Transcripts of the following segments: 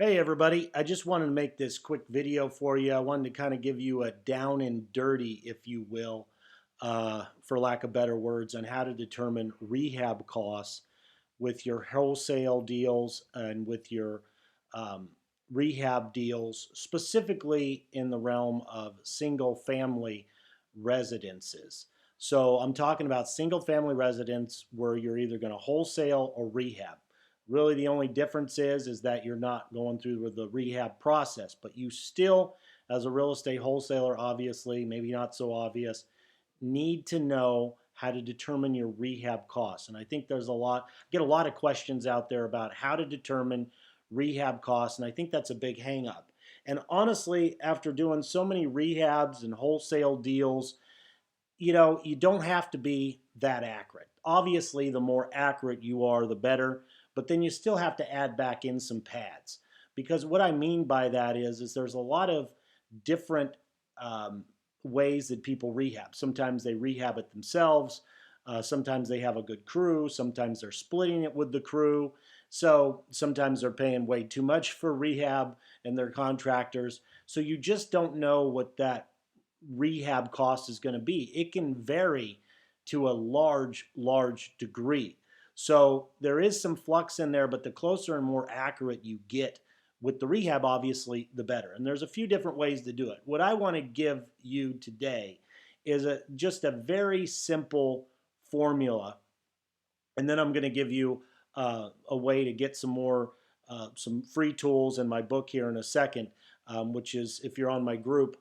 Hey everybody, I just wanted to make this quick video for you. I wanted to kind of give you a down and dirty, if you will, for lack of better words, on how to determine rehab costs with your wholesale deals and with your um, rehab deals, specifically in the realm of single family residences. So I'm talking about single family residence where you're either going to wholesale or rehab. Really, the only difference is that you're not going through the rehab process, but you still, as a real estate wholesaler, obviously, maybe not so obvious, need to know how to determine your rehab costs. And I think there's get a lot of questions out there about how to determine rehab costs, and I think that's a big hang up. And honestly, after doing so many rehabs and wholesale deals, you don't have to be that accurate. Obviously, the more accurate you are, the better, but then you still have to add back in some pads. Because what I mean by that is there's a lot of different um, ways that people rehab. Sometimes they rehab it themselves. Sometimes they have a good crew. Sometimes they're splitting it with the crew. So sometimes they're paying way too much for rehab and their contractors. So you just don't know what that rehab cost is going to be. It can vary to a large degree. So there is some flux in there, but the closer and more accurate you get with the rehab, obviously, the better. And there's a few different ways to do it. What I want to give you today is just a very simple formula, and then I'm going to give you a way to get some free tools in my book here in a second, which is if you're on my group,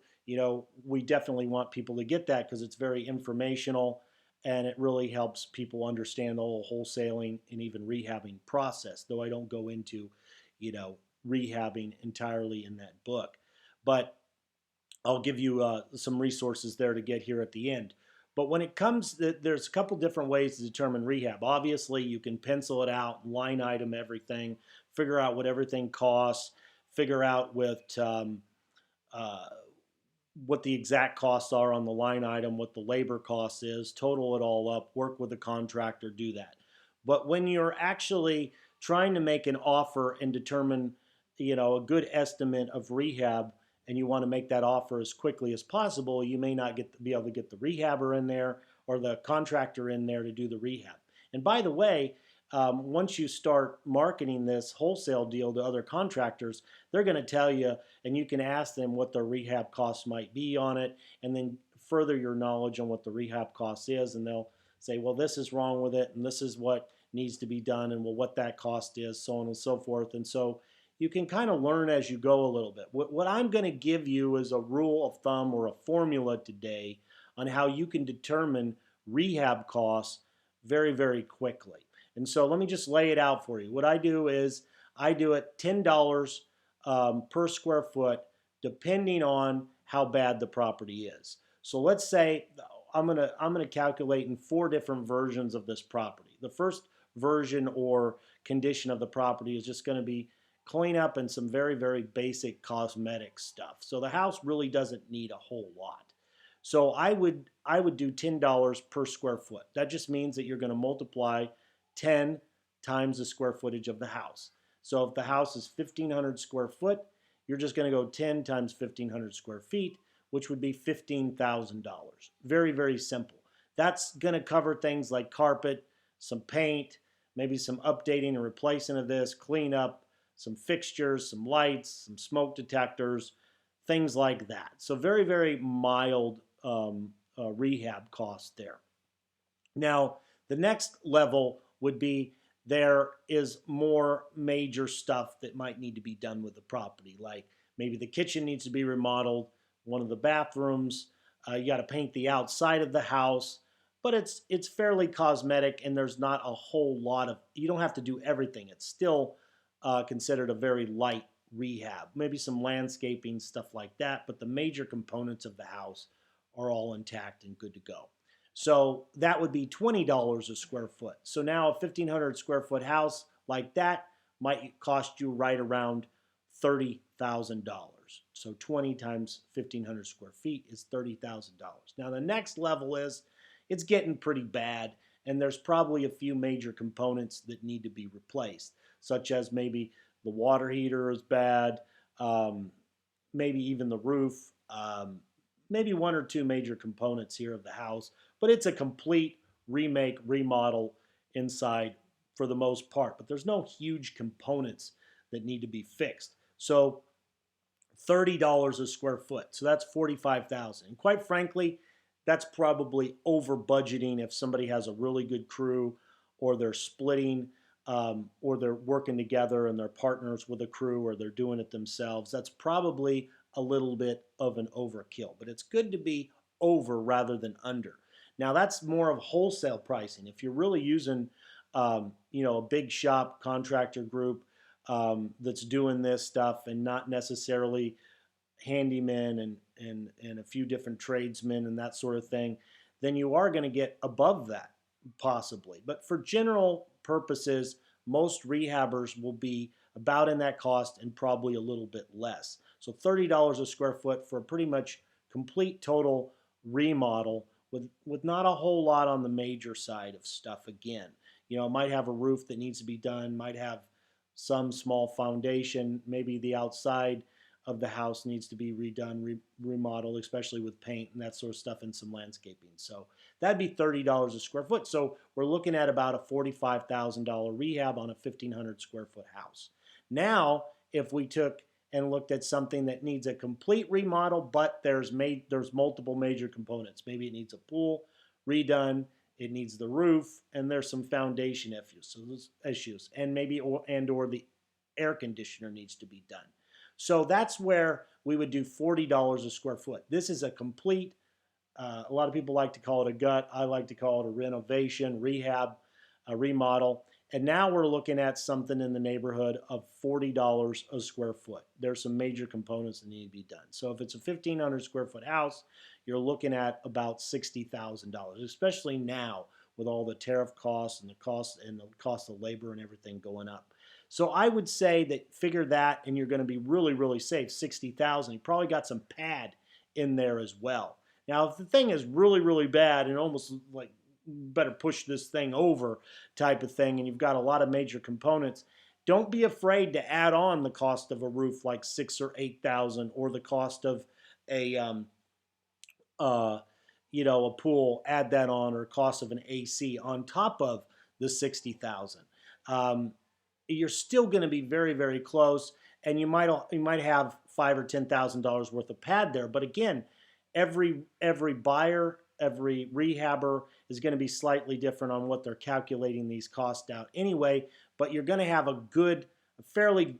we definitely want people to get that because it's very informational and it really helps people understand the whole wholesaling and even rehabbing process. Though I don't go into, rehabbing entirely in that book, but I'll give you some resources there to get here at the end. But when it comes, there's a couple different ways to determine rehab. Obviously, you can pencil it out, line item everything, figure out what everything costs, figure out uh, what the exact costs are on the line item, what the labor cost is, total it all up, work with the contractor, do that. But when you're actually trying to make an offer and determine, a good estimate of rehab, and you want to make that offer as quickly as possible, you may not be able to get the rehabber in there or the contractor in there to do the rehab. And by the way, once you start marketing this wholesale deal to other contractors, they're going to tell you, and you can ask them what their rehab costs might be on it, and then further your knowledge on what the rehab cost is, and they'll say, well, this is wrong with it, and this is what needs to be done, and well, what that cost is, so on and so forth. And so you can kind of learn as you go a little bit. What I'm going to give you is a rule of thumb or a formula today on how you can determine rehab costs very, very quickly. And so let me just lay it out for you. What I do is I do it $10 per square foot, depending on how bad the property is. So let's say I'm gonna calculate in four different versions of this property. The first version or condition of the property is just going to be cleanup and some very, very basic cosmetic stuff. So the house really doesn't need a whole lot. So I would do $10 per square foot. That just means that you're going to multiply 10 times the square footage of the house. So if the house is 1,500 square foot, you're just going to go 10 times 1,500 square feet, which would be $15,000. Very, very simple. That's going to cover things like carpet, some paint, maybe some updating and replacing of this, cleanup, some fixtures, some lights, some smoke detectors, things like that. So very, very mild rehab cost there. Now, the next level would be there is more major stuff that might need to be done with the property, like maybe the kitchen needs to be remodeled, one of the bathrooms, you got to paint the outside of the house, but it's fairly cosmetic and there's not a whole lot of, you don't have to do everything. It's still considered a very light rehab, maybe some landscaping, stuff like that, but the major components of the house are all intact and good to go. So that would be $20 a square foot. So now a 1,500 square foot house like that might cost you right around $30,000. So 20 times 1,500 square feet is $30,000. Now the next level is it's getting pretty bad, and there's probably a few major components that need to be replaced, such as maybe the water heater is bad, maybe even the roof, maybe one or two major components here of the house, but it's a complete remake, remodel inside for the most part. But there's no huge components that need to be fixed. So $30 a square foot. So that's 45,000. And quite frankly, that's probably over budgeting if somebody has a really good crew, or they're splitting, or they're working together and they're partners with a crew, or they're doing it themselves. That's probably a little bit of an overkill, but it's good to be over rather than under. Now that's more of wholesale pricing. If you're really using, a big shop contractor group that's doing this stuff, and not necessarily handymen and a few different tradesmen and that sort of thing, then you are going to get above that possibly. But for general purposes, most rehabbers will be about in that cost and probably a little bit less. So $30 a square foot for a pretty much complete total remodel with not a whole lot on the major side of stuff again. It might have a roof that needs to be done, might have some small foundation, maybe the outside of the house needs to be redone, remodeled, especially with paint and that sort of stuff, and some landscaping. So that'd be $30 a square foot. So we're looking at about a $45,000 rehab on a 1,500 square foot house. Now, if we took and looked at something that needs a complete remodel, but there's multiple major components. Maybe it needs a pool redone, it needs the roof, and there's some foundation issues, and maybe or the air conditioner needs to be done. So that's where we would do $40 a square foot. This is a complete, a lot of people like to call it a gut. I like to call it a renovation, rehab, a remodel. And now we're looking at something in the neighborhood of $40 a square foot. There's some major components that need to be done. So if it's a 1,500 square foot house, you're looking at about $60,000, especially now with all the tariff costs and the cost of labor and everything going up. So I would say that figure that, and you're going to be really, really safe. 60,000. You probably got some pad in there as well. Now, if the thing is really, really bad and almost like better push this thing over type of thing, and you've got a lot of major components, don't be afraid to add on the cost of a roof like 6,000 or 8,000, or the cost of a a pool, add that on, or cost of an AC on top of the 60,000. You're still going to be very, very close, and you might have $5,000 or $10,000 worth of pad there. But again, every buyer, every rehabber is going to be slightly different on what they're calculating these costs out anyway. But you're going to have a fairly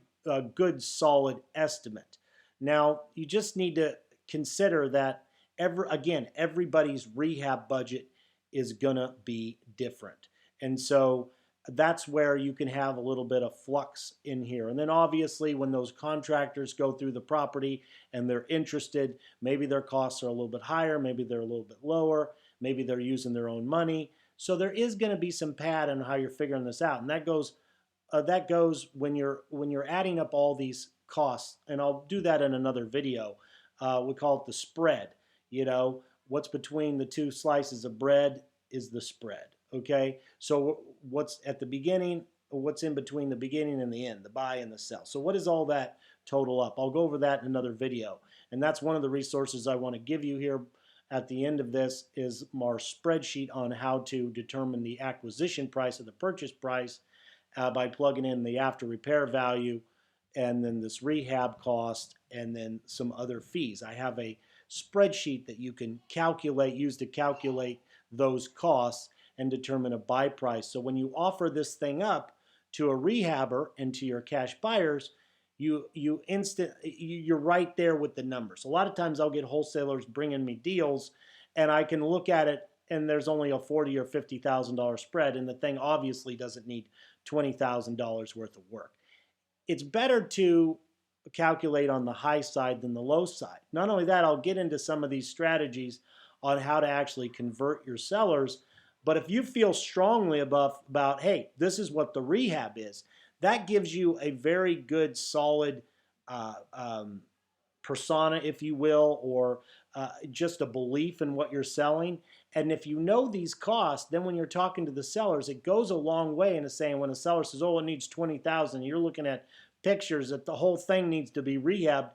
good, solid estimate. Now, you just need to consider that everybody's rehab budget is going to be different, and so that's where you can have a little bit of flux in here. And then obviously when those contractors go through the property and they're interested, maybe their costs are a little bit higher, maybe they're a little bit lower, maybe they're using their own money. So there is going to be some pad on how you're figuring this out. And that goes when you're adding up all these costs, and I'll do that in another video. We call it the spread. What's between the two slices of bread is the spread. Okay, so what's at the beginning, what's in between the beginning and the end, the buy and the sell. So what does all that total up? I'll go over that in another video. And that's one of the resources I want to give you here at the end of this, is our spreadsheet on how to determine the acquisition price or the purchase price by plugging in the after repair value, and then this rehab cost, and then some other fees. I have a spreadsheet that you can use to calculate those costs and determine a buy price. So when you offer this thing up to a rehabber and to your cash buyers, you're right there with the numbers. A lot of times I'll get wholesalers bringing me deals, and I can look at it and there's only a $40,000 or $50,000 spread, and the thing obviously doesn't need $20,000 worth of work. It's better to calculate on the high side than the low side. Not only that, I'll get into some of these strategies on how to actually convert your sellers. But if you feel strongly about, hey, this is what the rehab is, that gives you a very good, solid persona, if you will, or just a belief in what you're selling. And if you know these costs, then when you're talking to the sellers, it goes a long way into saying when a seller says, oh, it needs 20,000, you're looking at pictures that the whole thing needs to be rehabbed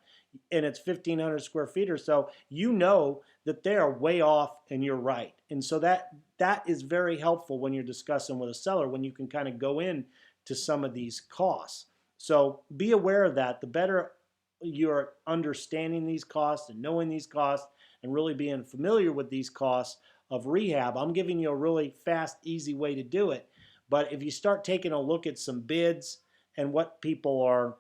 and it's 1,500 square feet or so, you know that they are way off and you're right. And so that is very helpful when you're discussing with a seller, when you can kind of go in to some of these costs. So be aware of that. The better you're understanding these costs and knowing these costs and really being familiar with these costs of rehab, I'm giving you a really fast, easy way to do it. But if you start taking a look at some bids and what people are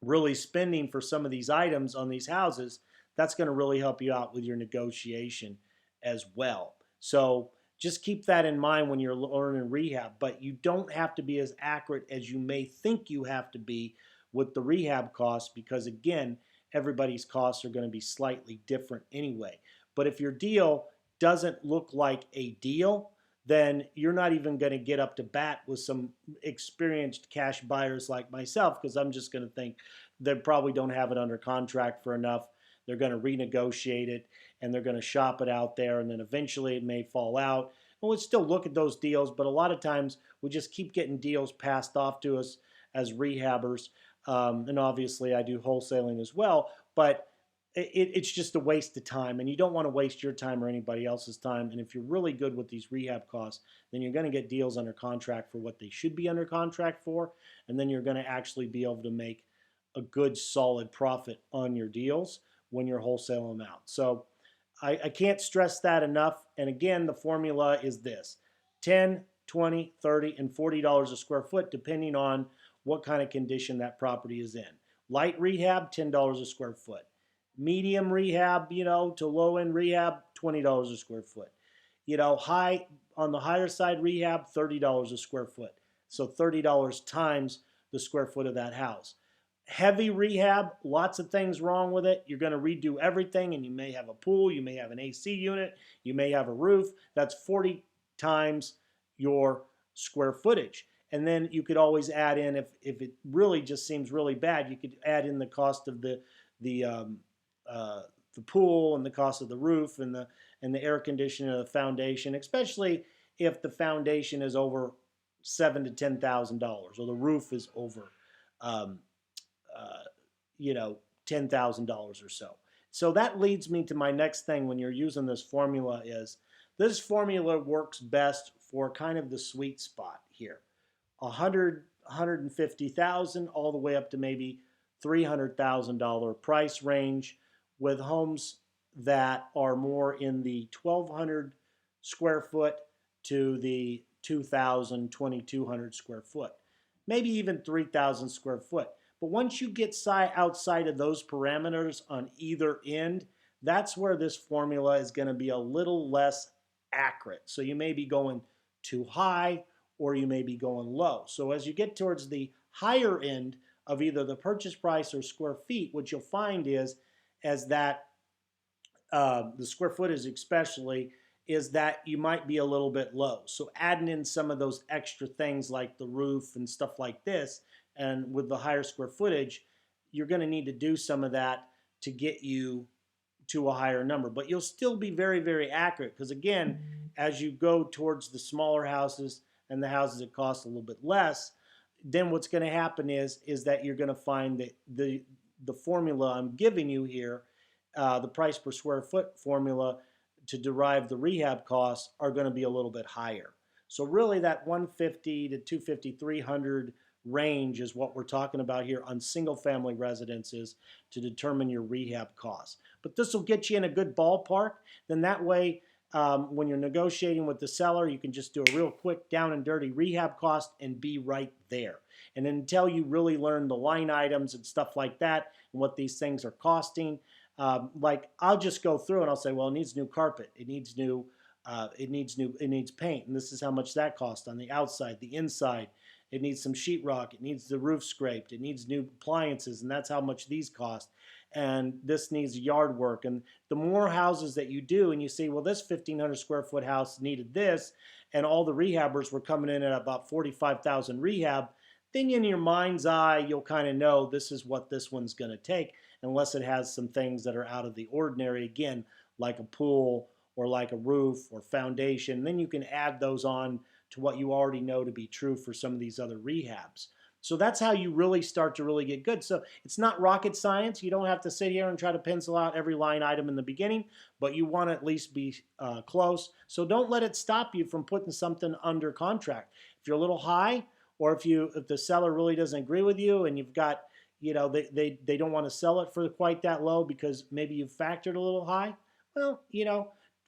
really spending for some of these items on these houses, that's going to really help you out with your negotiation as well. So just keep that in mind when you're learning rehab, but you don't have to be as accurate as you may think you have to be with the rehab costs, because again, everybody's costs are going to be slightly different anyway. But if your deal doesn't look like a deal, then you're not even going to get up to bat with some experienced cash buyers like myself, because I'm just going to think they probably don't have it under contract for enough. They're going to renegotiate it and they're going to shop it out there, and then eventually it may fall out. And we'll still look at those deals, but a lot of times we just keep getting deals passed off to us as rehabbers. And obviously I do wholesaling as well, but it's just a waste of time, and you don't want to waste your time or anybody else's time. And if you're really good with these rehab costs, then you're going to get deals under contract for what they should be under contract for, and then you're going to actually be able to make a good solid profit on your deals when you're wholesaling them out. So I can't stress that enough. And again, the formula is this: 10, 20, 30, and $40 a square foot, depending on what kind of condition that property is in. Light rehab, $10 a square foot. Medium rehab, to low end rehab, $20 a square foot. High on the higher side rehab, $30 a square foot. So $30 times the square foot of that house. Heavy rehab, lots of things wrong with it. You're going to redo everything, and you may have a pool, you may have an AC unit, you may have a roof. That's 40 times your square footage. And then you could always add in, if it really just seems really bad, you could add in the cost of the pool and the cost of the roof and the air conditioning of the foundation, especially if the foundation is over $7,000 to $10,000, or the roof is over $10,000 or so. So that leads me to my next thing when you're using this formula. Is this formula works best for kind of the sweet spot here. 150,000 all the way up to maybe $300,000 price range, with homes that are more in the 1,200 square foot to the 2,000, 2,200 square foot, maybe even 3,000 square foot. But once you get outside of those parameters on either end, that's where this formula is going to be a little less accurate. So you may be going too high, or you may be going low. So as you get towards the higher end of either the purchase price or square feet, what you'll find is, as that the square footage especially, is that you might be a little bit low. So adding in some of those extra things like the roof and stuff like this, and with the higher square footage, you're going to need to do some of that to get you to a higher number. But you'll still be very, very accurate, because again, as you go towards the smaller houses and the houses that cost a little bit less, then what's going to happen is that you're going to find that the formula I'm giving you here, the price per square foot formula to derive the rehab costs, are going to be a little bit higher. So really that 150 to 250, 300 range is what we're talking about here on single family residences to determine your rehab costs. But this will get you in a good ballpark. Then that way, when you're negotiating with the seller, you can just do a real quick down and dirty rehab cost and be right there. And until you really learn the line items and stuff like that and what these things are costing, like I'll just go through and I'll say, well, it needs new carpet, it needs paint, and this is how much that costs on the outside, the inside. It needs some sheetrock, it needs the roof scraped, it needs new appliances, and that's how much these cost. And this needs yard work. And the more houses that you do, and you see, well, this 1,500 square foot house needed this, and all the rehabbers were coming in at about 45,000 rehab, then in your mind's eye, you'll kind of know this is what this one's going to take, unless it has some things that are out of the ordinary, again, like a pool or like a roof or foundation. Then you can add those on to what you already know to be true for some of these other rehabs. So that's how you really start to really get good. So it's not rocket science. You don't have to sit here and try to pencil out every line item in the beginning, but you want to at least be close. So don't let it stop you from putting something under contract. If you're a little high, or if the seller really doesn't agree with you and you've got, they don't want to sell it for quite that low because maybe you've factored a little high, well,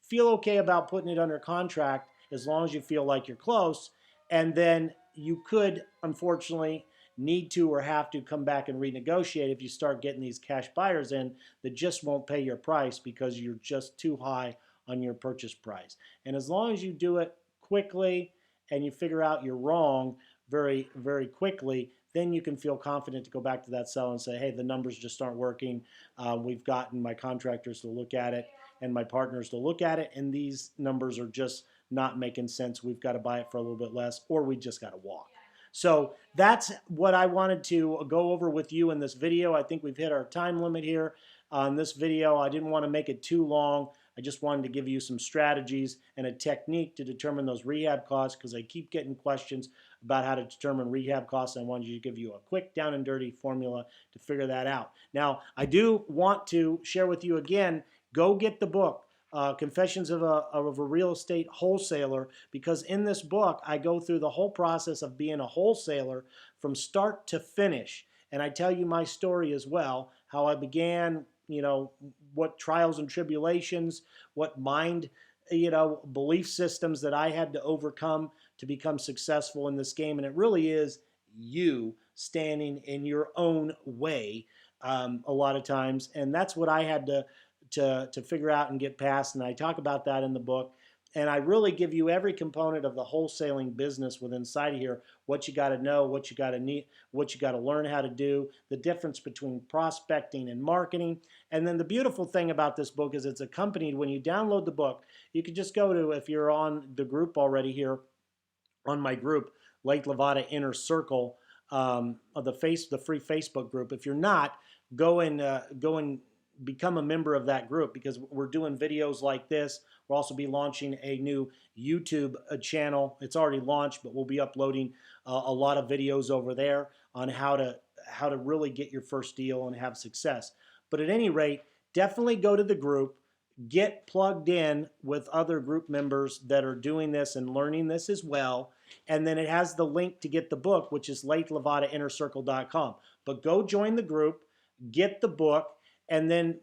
feel okay about putting it under contract as long as you feel like you're close. And then you could, unfortunately, need to or have to come back and renegotiate if you start getting these cash buyers in that just won't pay your price because you're just too high on your purchase price. And as long as you do it quickly and you figure out you're wrong very, very quickly, then you can feel confident to go back to that seller and say, hey, the numbers just aren't working. We've gotten my contractors to look at it and my partners to look at it, and these numbers are just not making sense. We've got to buy it for a little bit less, or we just got to walk. So that's what I wanted to go over with you in this video. I think we've hit our time limit here on this video. I didn't want to make it too long. I just wanted to give you some strategies and a technique to determine those rehab costs, because I keep getting questions about how to determine rehab costs. I wanted to give you a quick down and dirty formula to figure that out. Now, I do want to share with you again, go get the book. Confessions of a Real Estate Wholesaler, because in this book I go through the whole process of being a wholesaler from start to finish, and I tell you my story as well, how I began, what trials and tribulations, what mind, belief systems that I had to overcome to become successful in this game. And it really is you standing in your own way a lot of times, and that's what I had to figure out and get past, and I talk about that in the book. And I really give you every component of the wholesaling business within inside of here, what you got to know, what you got to need, what you got to learn how to do, the difference between prospecting and marketing. And then the beautiful thing about this book is it's accompanied, when you download the book, you can just go to, if you're on the group already here, on my group, Lathe Lavada Inner Circle, of the free Facebook group. If you're not, go and become a member of that group, because we're doing videos like this. We'll also be launching a new YouTube channel. It's already launched, but we'll be uploading a lot of videos over there on how to really get your first deal and have success. But at any rate, definitely go to the group, get plugged in with other group members that are doing this and learning this as well. And then it has the link to get the book, which is LatheLavadaInnerCircle.com. But go join the group, get the book, and then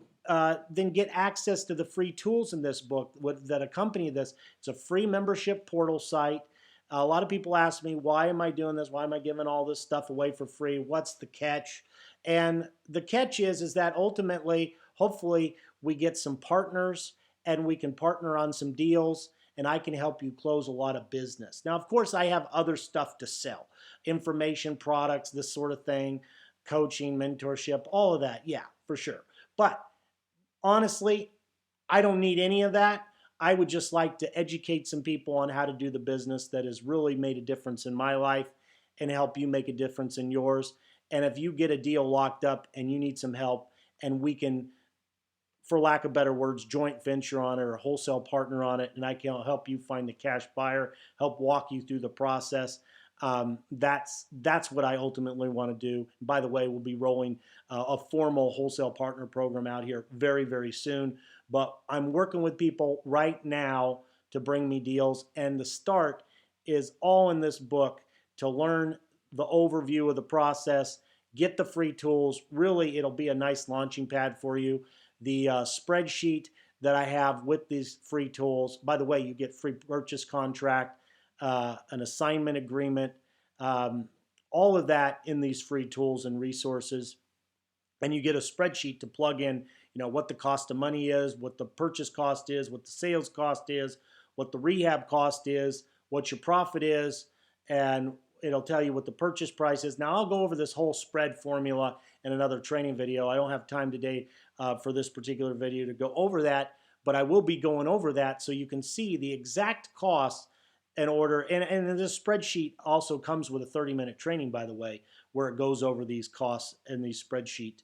get access to the free tools in this book that accompany this. It's a free membership portal site. A lot of people ask me, why am I doing this? Why am I giving all this stuff away for free? What's the catch? And the catch is that ultimately, hopefully, we get some partners and we can partner on some deals, and I can help you close a lot of business. Now, of course, I have other stuff to sell, information, products, this sort of thing, coaching, mentorship, all of that. Yeah, for sure. But honestly, I don't need any of that. I would just like to educate some people on how to do the business that has really made a difference in my life and help you make a difference in yours. And if you get a deal locked up and you need some help, and we can, for lack of better words, joint venture on it or wholesale partner on it, and I can help you find the cash buyer, help walk you through the process. That's what I ultimately want to do. By the way, we'll be rolling a formal wholesale partner program out here very, very soon. But I'm working with people right now to bring me deals, and the start is all in this book to learn the overview of the process, get the free tools. Really, it'll be a nice launching pad for you. The spreadsheet that I have with these free tools. By the way, you get free purchase contract, an assignment agreement, all of that in these free tools and resources. And you get a spreadsheet to plug in, what the cost of money is, what the purchase cost is, what the sales cost is, what the rehab cost is, what your profit is, and it'll tell you what the purchase price is. Now, I'll go over this whole spread formula in another training video. I don't have time today for this particular video to go over that, but I will be going over that so you can see the exact costs in order. And this spreadsheet also comes with a 30-minute training, by the way, where it goes over these costs in these spreadsheet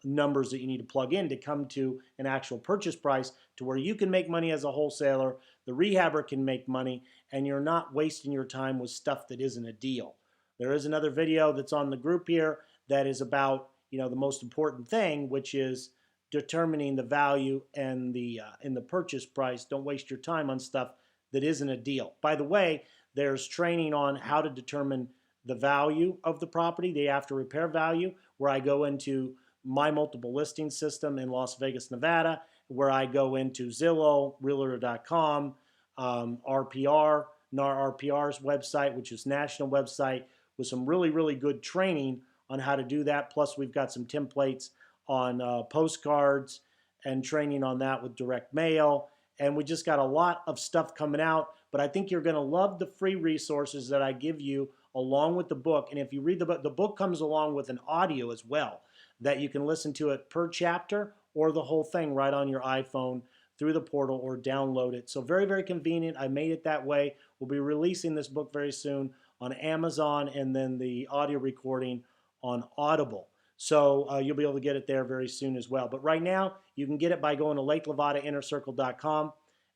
numbers that you need to plug in to come to an actual purchase price to where you can make money as a wholesaler, the rehabber can make money, and you're not wasting your time with stuff that isn't a deal. There is another video that's on the group here that is about, the most important thing, which is determining the value and the purchase price. Don't waste your time on stuff that isn't a deal. By the way, there's training on how to determine the value of the property, the after repair value, where I go into my multiple listing system in Las Vegas, Nevada, where I go into Zillow, Realtor.com, RPR, NAR RPR's website, which is national website, with some really, really good training on how to do that. Plus, we've got some templates on postcards and training on that with direct mail. And we just got a lot of stuff coming out. But I think you're going to love the free resources that I give you along with the book. And if you read the book comes along with an audio as well that you can listen to it per chapter or the whole thing right on your iPhone through the portal or download it. So very, very convenient. I made it that way. We'll be releasing this book very soon on Amazon and then the audio recording on Audible. So you'll be able to get it there very soon as well. But right now, you can get it by going to LakeLavadaInnerCircle.com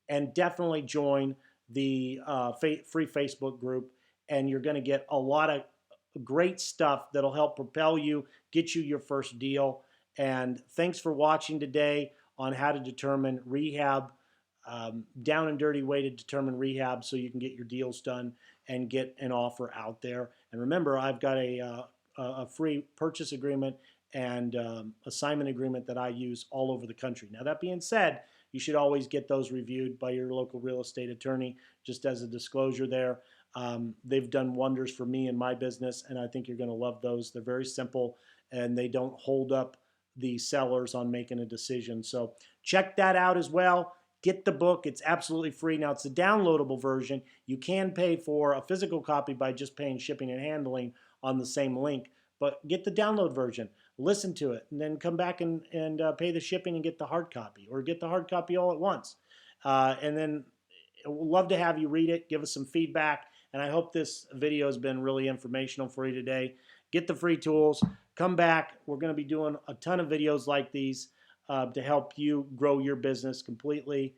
and definitely join the free Facebook group. And you're going to get a lot of great stuff that'll help propel you, get you your first deal. And thanks for watching today on how to determine rehab, down and dirty way to determine rehab so you can get your deals done and get an offer out there. And remember, I've got a free purchase agreement and assignment agreement that I use all over the country. Now, that being said, you should always get those reviewed by your local real estate attorney, just as a disclosure there. They've done wonders for me and my business, and I think you're going to love those. They're very simple, and they don't hold up the sellers on making a decision. So check that out as well. Get the book. It's absolutely free. Now, it's a downloadable version. You can pay for a physical copy by just paying shipping and handling on the same link, but get the download version. Listen to it, and then come back and pay the shipping and get the hard copy, or get the hard copy all at once. And then we'd love to have you read it, give us some feedback, and I hope this video has been really informational for you today. Get the free tools. Come back. We're going to be doing a ton of videos like these to help you grow your business completely,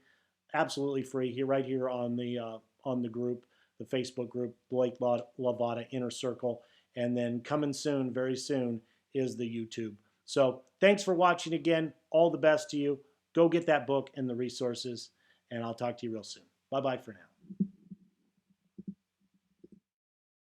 absolutely free, right here on the group, the Facebook group, Blake Lavada Inner Circle. And then coming soon, very soon, is the YouTube. So thanks for watching again. All the best to you. Go get that book and the resources, and I'll talk to you real soon. Bye-bye for now.